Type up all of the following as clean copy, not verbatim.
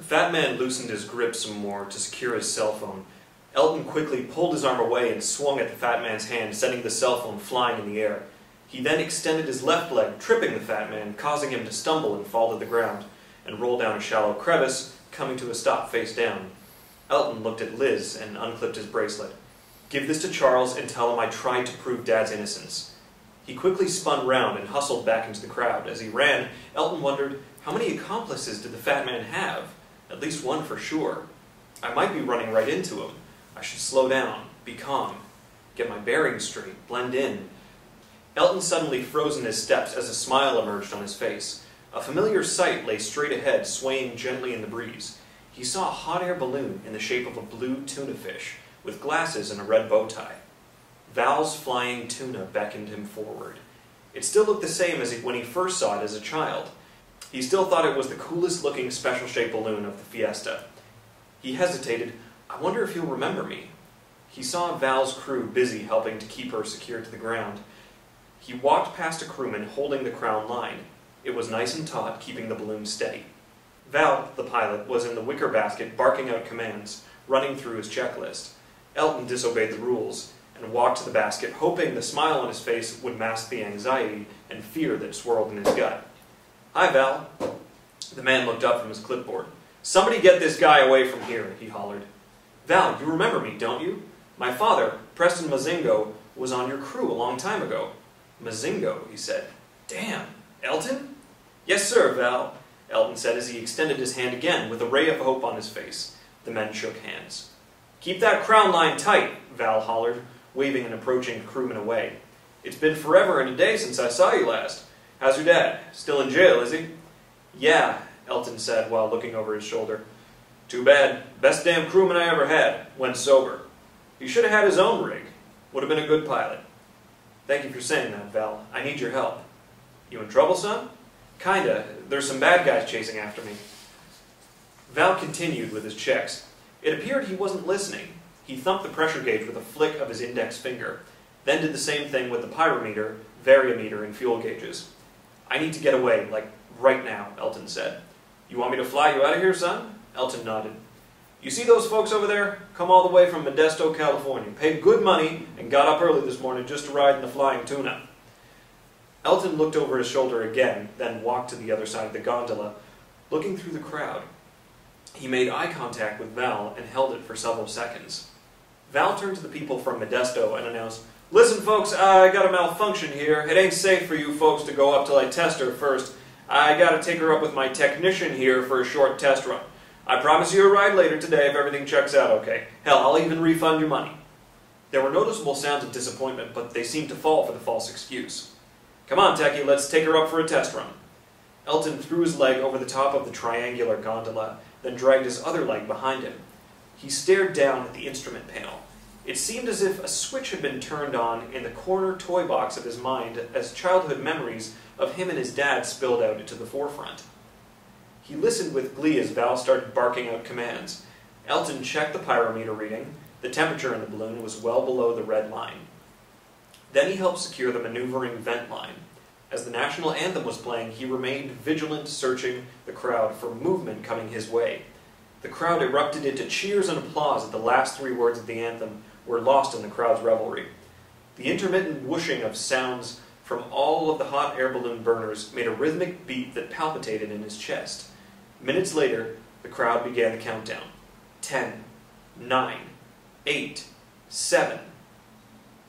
fat man loosened his grip some more to secure his cell phone. Elton quickly pulled his arm away and swung at the fat man's hand, sending the cell phone flying in the air. He then extended his left leg, tripping the fat man, causing him to stumble and fall to the ground, and roll down a shallow crevice, coming to a stop face down. Elton looked at Liz and unclipped his bracelet. "Give this to Charles and tell him I tried to prove Dad's innocence." He quickly spun round and hustled back into the crowd. As he ran, Elton wondered, how many accomplices did the fat man have? At least one for sure. I might be running right into him. I should slow down, be calm, get my bearings straight, blend in. Elton suddenly froze in his steps as a smile emerged on his face. A familiar sight lay straight ahead, swaying gently in the breeze. He saw a hot air balloon in the shape of a blue tuna fish, with glasses and a red bow tie. Val's flying tuna beckoned him forward. It still looked the same as when he first saw it as a child. He still thought it was the coolest looking special shaped balloon of the fiesta. He hesitated. I wonder if he'll remember me. He saw Val's crew busy helping to keep her secured to the ground. He walked past a crewman holding the crown line. It was nice and taut, keeping the balloon steady. Val, the pilot, was in the wicker basket barking out commands, running through his checklist. Elton disobeyed the rules and walked to the basket, hoping the smile on his face would mask the anxiety and fear that swirled in his gut. "Hi, Val." The man looked up from his clipboard. "Somebody get this guy away from here," he hollered. "Val, you remember me, don't you? My father, Preston Mazingo, was on your crew a long time ago." "Mazingo," he said. "Damn. Elton?" "Yes, sir, Val," Elton said as he extended his hand again with a ray of hope on his face. The men shook hands. "Keep that crown line tight," Val hollered, waving an approaching crewman away. "It's been forever and a day since I saw you last. How's your dad? Still in jail, is he?" "Yeah," Elton said while looking over his shoulder. "Too bad. Best damn crewman I ever had, when sober. He should have had his own rig. Would have been a good pilot." "Thank you for saying that, Val. I need your help." "You in trouble, son?" "Kinda. There's some bad guys chasing after me." Val continued with his checks. It appeared he wasn't listening. He thumped the pressure gauge with a flick of his index finger, then did the same thing with the pyrometer, variometer, and fuel gauges. "I need to get away, like right now," Elton said. "You want me to fly you out of here, son?" Elton nodded. "You see those folks over there? Come all the way from Modesto, California. Paid good money and got up early this morning just to ride in the flying tuna." Elton looked over his shoulder again, then walked to the other side of the gondola, looking through the crowd. He made eye contact with Val and held it for several seconds. Val turned to the people from Modesto and announced, "Listen, folks, I got a malfunction here. It ain't safe for you folks to go up till I test her first. I gotta take her up with my technician here for a short test run. I promise you a ride later today if everything checks out okay. Hell, I'll even refund your money." There were noticeable sounds of disappointment, but they seemed to fall for the false excuse. "Come on, Techie, let's take her up for a test run." Elton threw his leg over the top of the triangular gondola, then dragged his other leg behind him. He stared down at the instrument panel. It seemed as if a switch had been turned on in the corner toy box of his mind as childhood memories of him and his dad spilled out into the forefront. He listened with glee as Val started barking out commands. Elton checked the pyrometer reading. The temperature in the balloon was well below the red line. Then he helped secure the maneuvering vent line. As the national anthem was playing, he remained vigilant, searching the crowd for movement coming his way. The crowd erupted into cheers and applause at the last three words of the anthem were lost in the crowd's revelry. The intermittent whooshing of sounds from all of the hot air balloon burners made a rhythmic beat that palpitated in his chest. Minutes later, the crowd began the countdown. 10, 9, 8, 7.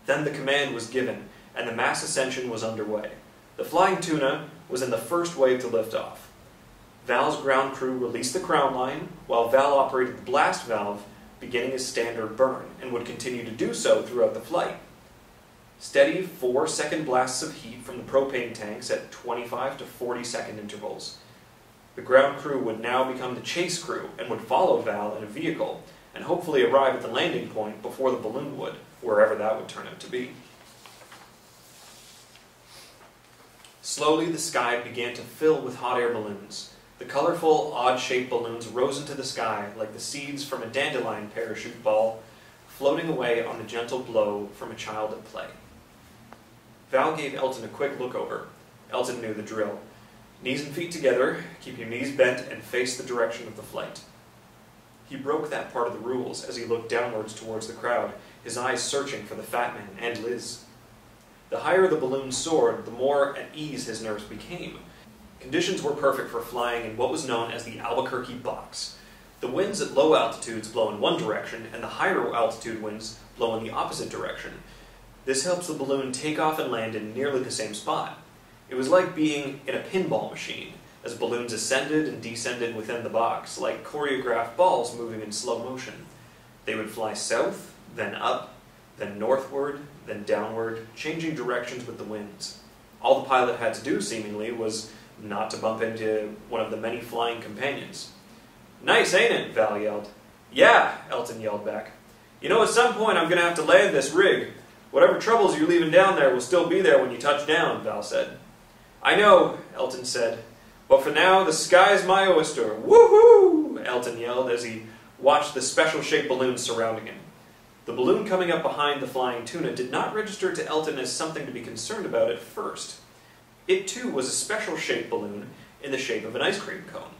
Then the command was given, and the mass ascension was underway. The flying tuna was in the first wave to lift off. Val's ground crew released the crown line, while Val operated the blast valve, beginning his standard burn, and would continue to do so throughout the flight. Steady 4-second blasts of heat from the propane tanks at 25 to 40-second intervals. The ground crew would now become the chase crew and would follow Val in a vehicle, and hopefully arrive at the landing point before the balloon would, wherever that would turn out to be. Slowly the sky began to fill with hot air balloons. The colorful, odd-shaped balloons rose into the sky like the seeds from a dandelion parachute ball, floating away on the gentle blow from a child at play. Val gave Elton a quick look over. Elton knew the drill. Knees and feet together, keep your knees bent and face the direction of the flight. He broke that part of the rules as he looked downwards towards the crowd, his eyes searching for the fat man and Liz. The higher the balloon soared, the more at ease his nerves became. Conditions were perfect for flying in what was known as the Albuquerque box. The winds at low altitudes blow in one direction, and the higher altitude winds blow in the opposite direction. This helps the balloon take off and land in nearly the same spot. It was like being in a pinball machine, as balloons ascended and descended within the box, like choreographed balls moving in slow motion. They would fly south, then up, then northward, then downward, changing directions with the winds. All the pilot had to do, seemingly, was not to bump into one of the many flying companions. "Nice, ain't it?" Val yelled. "Yeah," Elton yelled back. "You know, at some point I'm going to have to land this rig. Whatever troubles you're leaving down there will still be there when you touch down," Val said. "I know," Elton said. "But for now, the sky's my oyster. Woohoo!" Elton yelled as he watched the special-shaped balloon surrounding him. The balloon coming up behind the flying tuna did not register to Elton as something to be concerned about at first. It, too, was a special-shaped balloon in the shape of an ice cream cone.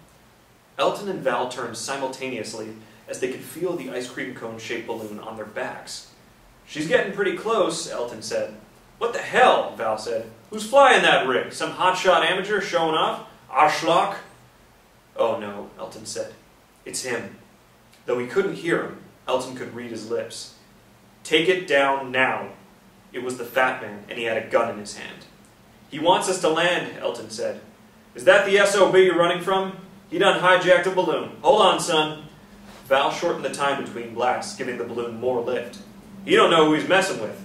Elton and Val turned simultaneously as they could feel the ice cream cone-shaped balloon on their backs. "She's getting pretty close," Elton said. "What the hell?" Val said. "Who's flying that rig? Some hotshot amateur showing off? Arschloch?" "Oh no," Elton said. "It's him." Though he couldn't hear him, Elton could read his lips. "Take it down now." It was the fat man, and he had a gun in his hand. "He wants us to land," Elton said. "Is that the SOB you're running from? He done hijacked a balloon. Hold on, son." Val shortened the time between blasts, giving the balloon more lift. "You don't know who he's messing with."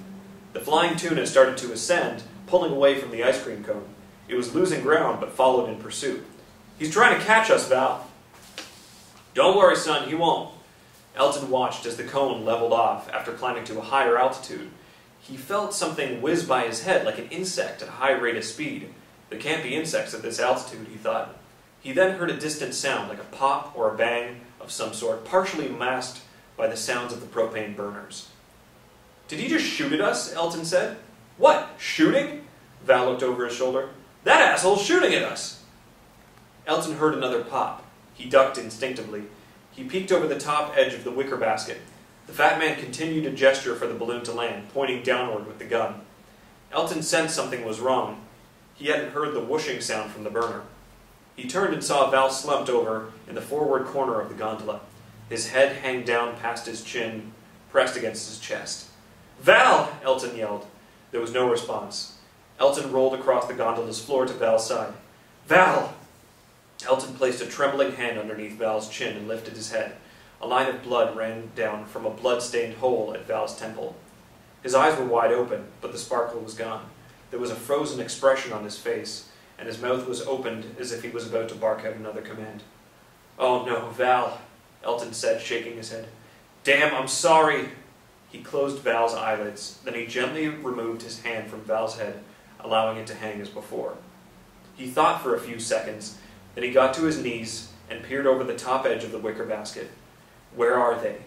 The flying tuna started to ascend, pulling away from the ice cream cone. It was losing ground, but followed in pursuit. "He's trying to catch us, Val." "Don't worry, son, he won't." Elton watched as the cone leveled off after climbing to a higher altitude. He felt something whiz by his head like an insect at a high rate of speed. There can't be insects at this altitude, he thought. He then heard a distant sound, like a pop or a bang of some sort, partially masked by the sounds of the propane burners. "Did he just shoot at us?" Elton said. "What? Shooting?" Val looked over his shoulder. "That asshole's shooting at us!" Elton heard another pop. He ducked instinctively. He peeked over the top edge of the wicker basket. The fat man continued to gesture for the balloon to land, pointing downward with the gun. Elton sensed something was wrong. He hadn't heard the whooshing sound from the burner. He turned and saw Val slumped over in the forward corner of the gondola. His head hanging down past his chin, pressed against his chest. "Val!" Elton yelled. There was no response. Elton rolled across the gondola's floor to Val's side. "Val!" Elton placed a trembling hand underneath Val's chin and lifted his head. A line of blood ran down from a blood-stained hole at Val's temple. His eyes were wide open, but the sparkle was gone. There was a frozen expression on his face, and his mouth was opened as if he was about to bark out another command. "Oh no, Val," Elton said, shaking his head. "Damn, I'm sorry." He closed Val's eyelids, then he gently removed his hand from Val's head, allowing it to hang as before. He thought for a few seconds, then he got to his knees and peered over the top edge of the wicker basket. Where are they?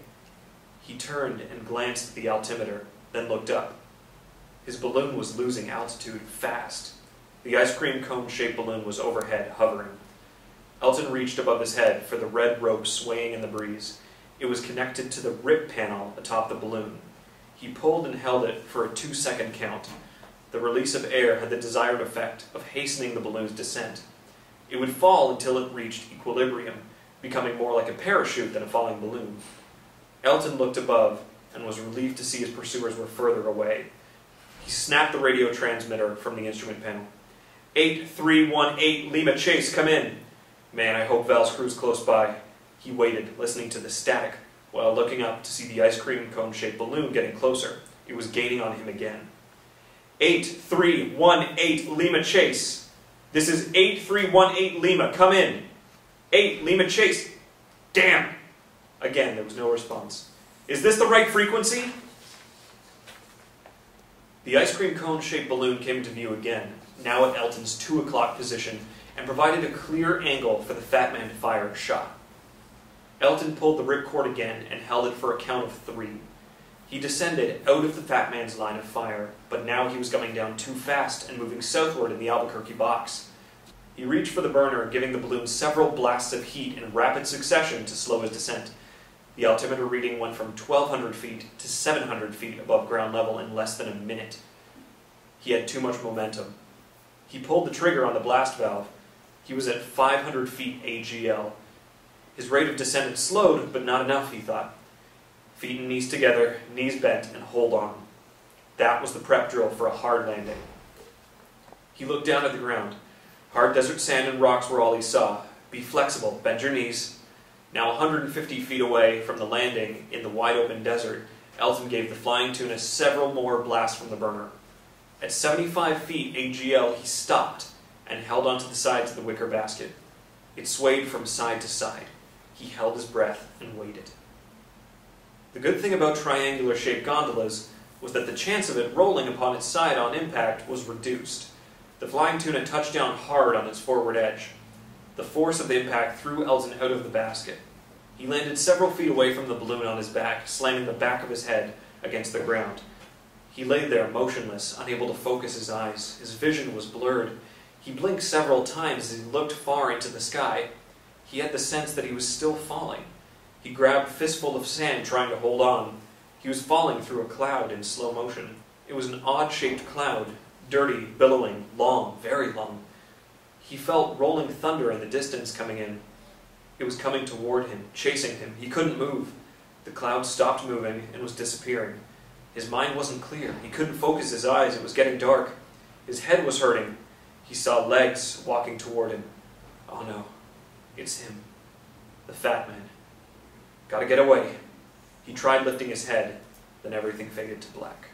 He turned and glanced at the altimeter, then looked up. His balloon was losing altitude fast. The ice cream cone-shaped balloon was overhead, hovering. Elton reached above his head for the red rope swaying in the breeze. It was connected to the rip panel atop the balloon. He pulled and held it for a 2-second count. The release of air had the desired effect of hastening the balloon's descent. It would fall until it reached equilibrium, becoming more like a parachute than a falling balloon. Elton looked above and was relieved to see his pursuers were further away. He snapped the radio transmitter from the instrument panel. 8318 Lima Chase, come in. Man, I hope Val's crew's close by. He waited, listening to the static, while looking up to see the ice cream cone-shaped balloon getting closer. It was gaining on him again. 8318 Lima Chase. This is 8318 Lima, come in. 8 Lima Chase. Damn! Again, there was no response. Is this the right frequency? The ice cream cone-shaped balloon came into view again, now at Elton's 2 o'clock position, and provided a clear angle for the fat man to fire a shot. Elton pulled the ripcord again and held it for a count of 3. He descended out of the fat man's line of fire, but now he was coming down too fast and moving southward in the Albuquerque box. He reached for the burner, giving the balloon several blasts of heat in rapid succession to slow his descent. The altimeter reading went from 1,200 feet to 700 feet above ground level in less than a minute. He had too much momentum. He pulled the trigger on the blast valve. He was at 500 feet AGL. His rate of descent had slowed, but not enough, he thought. Feet and knees together, knees bent, and hold on. That was the prep drill for a hard landing. He looked down at the ground. Hard desert sand and rocks were all he saw. Be flexible, bend your knees. Now 150 feet away from the landing in the wide open desert, Elton gave the flying tuna several more blasts from the burner. At 75 feet AGL, he stopped and held onto the sides of the wicker basket. It swayed from side to side. He held his breath and waited. The good thing about triangular-shaped gondolas was that the chance of it rolling upon its side on impact was reduced. The flying tuna touched down hard on its forward edge. The force of the impact threw Elton out of the basket. He landed several feet away from the balloon on his back, slamming the back of his head against the ground. He lay there motionless, unable to focus his eyes. His vision was blurred. He blinked several times as he looked far into the sky. He had the sense that he was still falling. He grabbed a fistful of sand, trying to hold on. He was falling through a cloud in slow motion. It was an odd-shaped cloud, dirty, billowing, long, very long. He felt rolling thunder in the distance coming in. It was coming toward him, chasing him. He couldn't move. The cloud stopped moving and was disappearing. His mind wasn't clear. He couldn't focus his eyes. It was getting dark. His head was hurting. He saw legs walking toward him. Oh no, it's him, the fat man. Gotta get away. He tried lifting his head, then everything faded to black.